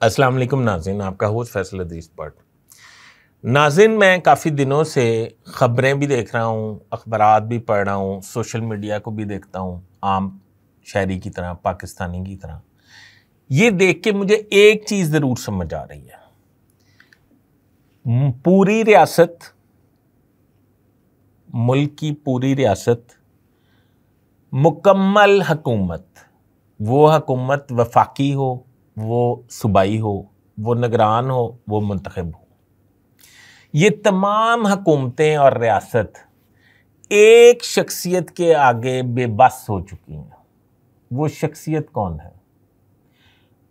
अस्सलाम वालेकुम नाज़रीन, आपका होस्ट फैसल अदीस भट्ट। नाज़रीन, मैं काफ़ी दिनों से ख़बरें भी देख रहा हूँ, अखबारात भी पढ़ रहा हूँ, सोशल मीडिया को भी देखता हूँ, आम शहरी की तरह, पाकिस्तानी की तरह। ये देख के मुझे एक चीज़ ज़रूर समझ आ रही है। पूरी रियासत, मुल्क की पूरी रियासत, मुकम्मल हुकूमत, वो हुकूमत वफाकी हो, वो सूबाई हो, वो निगरान हो, वो मुंतखब हो, ये तमाम हुकूमतें और रियासत एक शख्सियत के आगे बेबस हो चुकी हैं। वो शख्सियत कौन है?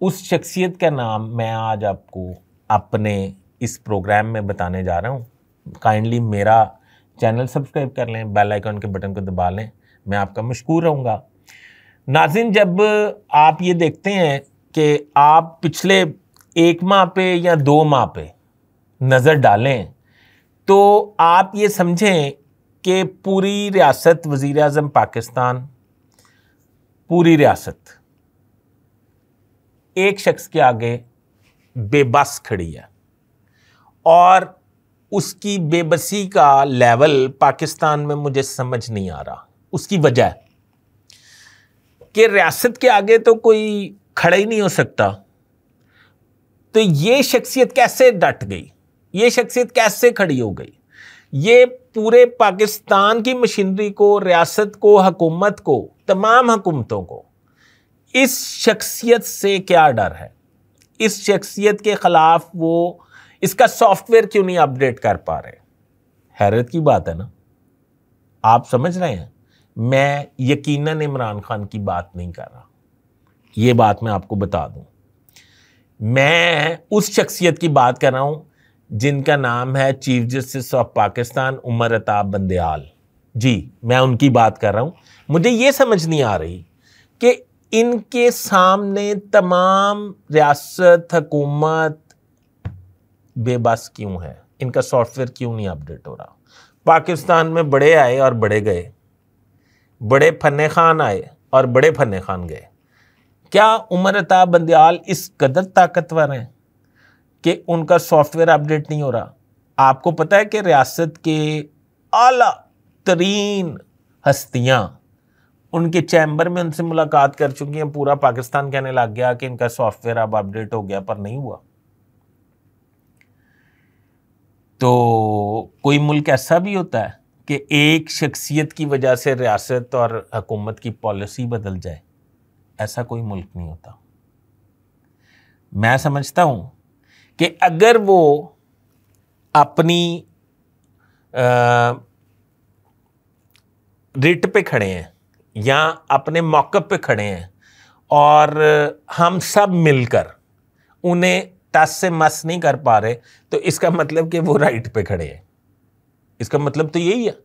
उस शख्सियत का नाम मैं आज आपको अपने इस प्रोग्राम में बताने जा रहा हूँ। काइंडली मेरा चैनल सब्सक्राइब कर लें, बेल आइकन के बटन को दबा लें, मैं आपका मशकूर रहूँगा। नाज़रीन, जब आप ये देखते हैं कि आप पिछले 1 माह पे या 2 माह पे नज़र डालें तो आप ये समझें कि पूरी रियासत, वज़ीर आज़म पाकिस्तान, पूरी रियासत एक शख्स के आगे बेबस खड़ी है और उसकी बेबसी का लेवल पाकिस्तान में मुझे समझ नहीं आ रहा। उसकी वजह कि रियासत के आगे तो कोई खड़ा ही नहीं हो सकता, तो ये शख्सियत कैसे डट गई? ये शख्सियत कैसे खड़ी हो गई? ये पूरे पाकिस्तान की मशीनरी को, रियासत को, हुकूमत को, तमाम हुकूमतों को इस शख्सियत से क्या डर है? इस शख्सियत के खिलाफ वो इसका सॉफ्टवेयर क्यों नहीं अपडेट कर पा रहे? हैरत की बात है ना। आप समझ रहे हैं, मैं यकीनन इमरान खान की बात नहीं कर रहा। ये बात मैं आपको बता दूं, मैं उस शख्सियत की बात कर रहा हूं जिनका नाम है chief justice of Pakistan Umar Ata Bandial. जी, मैं उनकी बात कर रहा हूं। मुझे ये समझ नहीं आ रही कि इनके सामने तमाम रियासत, हुकूमत बेबस क्यों है? इनका सॉफ्टवेयर क्यों नहीं अपडेट हो रहा? पाकिस्तान में बड़े आए और बड़े गए, बड़े फन्ने खान आए और बड़े फन्ने खान गए। क्या उमर अताब बंदयाल इस कदर ताकतवर हैं कि उनका सॉफ्टवेयर अपडेट नहीं हो रहा? आपको पता है कि रियासत के आला तरीन हस्तियां उनके चैम्बर में उनसे मुलाकात कर चुकी हैं। पूरा पाकिस्तान कहने लग गया कि इनका सॉफ्टवेयर अब अपडेट हो गया, पर नहीं हुआ। तो कोई मुल्क ऐसा भी होता है कि एक शख्सियत की वजह से रियासत और हुकूमत की पॉलिसी बदल जाए? ऐसा कोई मुल्क नहीं होता। मैं समझता हूं कि अगर वो अपनी रिट पे खड़े हैं या अपने मौक़िफ़ पे खड़े हैं और हम सब मिलकर उन्हें टस से मस नहीं कर पा रहे, तो इसका मतलब कि वो राइट पे खड़े हैं। इसका मतलब तो यही है,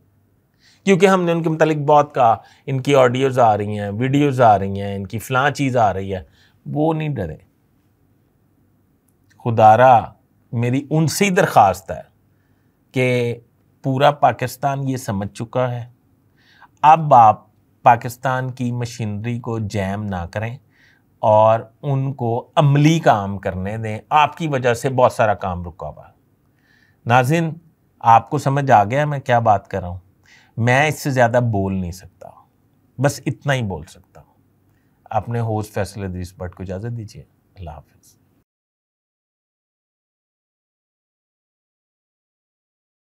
क्योंकि हमने उनके मुतालिक बहुत कहा, इनकी ऑडियोज़ आ रही हैं, वीडियोज़ आ रही हैं, इनकी फ़लाँ चीज़ आ रही है। वो नहीं डरे। खुदारा मेरी उनसे ही दरख्वास्त है कि पूरा पाकिस्तान ये समझ चुका है, अब आप पाकिस्तान की मशीनरी को जैम ना करें और उनको अमली काम करने दें। आपकी वजह से बहुत सारा काम रुका हुआ है। नाज़रीन, आपको समझ आ गया मैं क्या बात कर रहा हूँ? मैं इससे ज़्यादा बोल नहीं सकता, बस इतना ही बोल सकता हूँ। अपने होस्ट फैसल अदीस भट्ट को इजाज़त दीजिए। अल्लाह हाफ़िज़।